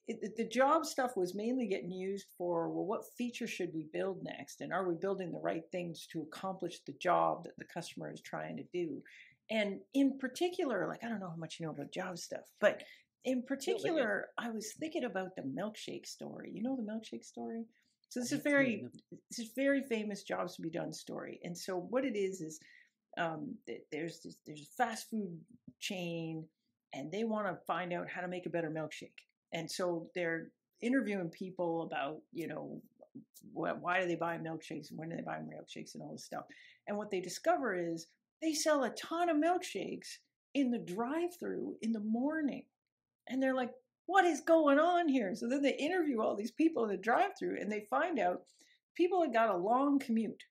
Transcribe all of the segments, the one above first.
the job stuff was mainly getting used for, well, what feature should we build next? And are we building the right things to accomplish the job that the customer is trying to do? And in particular, like, I don't know how much you know about job stuff, but in particular, I was thinking about the milkshake story. You know the milkshake story? So this is a very famous jobs to be done story. And so what it is there's a fast food chain, and they want to find out how to make a better milkshake. And so they're interviewing people about, why do they buy milkshakes? When do they buy milkshakes and all this stuff? And what they discover is they sell a ton of milkshakes in the drive-through in the morning. And they're like, what is going on here? So then they interview all these people in the drive-through, and they find out people have got a long commute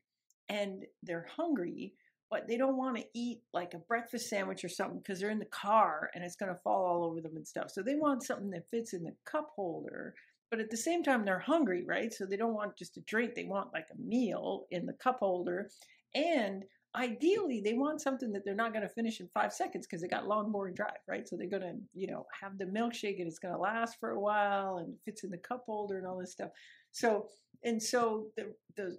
and they're hungry, but they don't want to eat like a breakfast sandwich or something because they're in the car and it's going to fall all over them and stuff. So they want something that fits in the cup holder, but at the same time they're hungry, right? So they don't want just a drink. They want like a meal in the cup holder. And ideally they want something that they're not going to finish in 5 seconds because they got long, boring drive, right? So they're going to, have the milkshake and it's going to last for a while and it fits in the cup holder and all this stuff. So the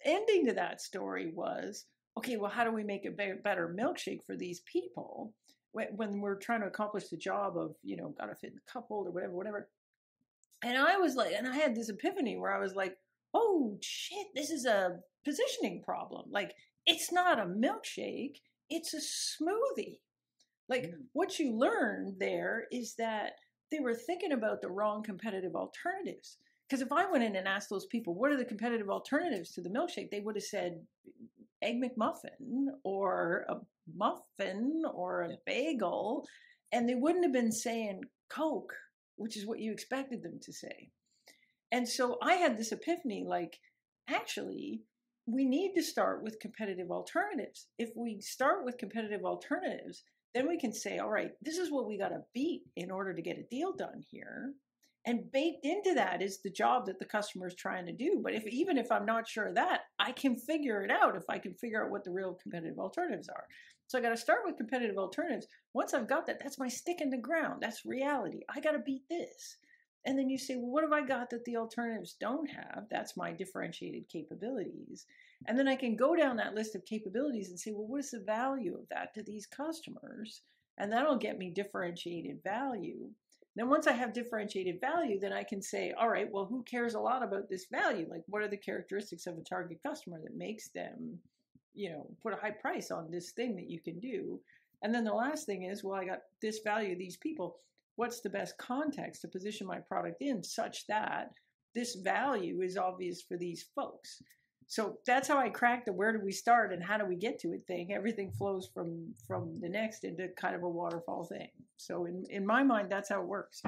ending to that story was, okay, well, how do we make a better milkshake for these people when we're trying to accomplish the job of, got to fit in the cup holder, whatever. And I was like, and I had this epiphany where I was like, oh shit, this is a positioning problem. Like, it's not a milkshake, it's a smoothie. Like, what you learned there is that they were thinking about the wrong competitive alternatives. Because if I went in and asked those people, what are the competitive alternatives to the milkshake? They would have said Egg McMuffin or a muffin or a bagel, and they wouldn't have been saying Coke, which is what you expected them to say. And so I had this epiphany, like, actually, we need to start with competitive alternatives. If we start with competitive alternatives, then we can say, all right, this is what we got to beat in order to get a deal done here. And baked into that is the job that the customer is trying to do. But even if I'm not sure of that, I can figure it out if I can figure out what the real competitive alternatives are. So I got to start with competitive alternatives. Once I've got that, that's my stick in the ground. That's reality. I got to beat this. And then you say, well, what have I got that the alternatives don't have? That's my differentiated capabilities. And then I can go down that list of capabilities and say, well, what is the value of that to these customers? And that'll get me differentiated value. Then once I have differentiated value, then I can say, all right, well, who cares a lot about this value? Like, what are the characteristics of a target customer that makes them, put a high price on this thing that you can do? And then the last thing is, well, I got this value of these people. What's the best context to position my product in such that this value is obvious for these folks? So that's how I cracked the where do we start and how do we get to it thing. Everything flows from the next into kind of a waterfall thing. So in my mind, that's how it works.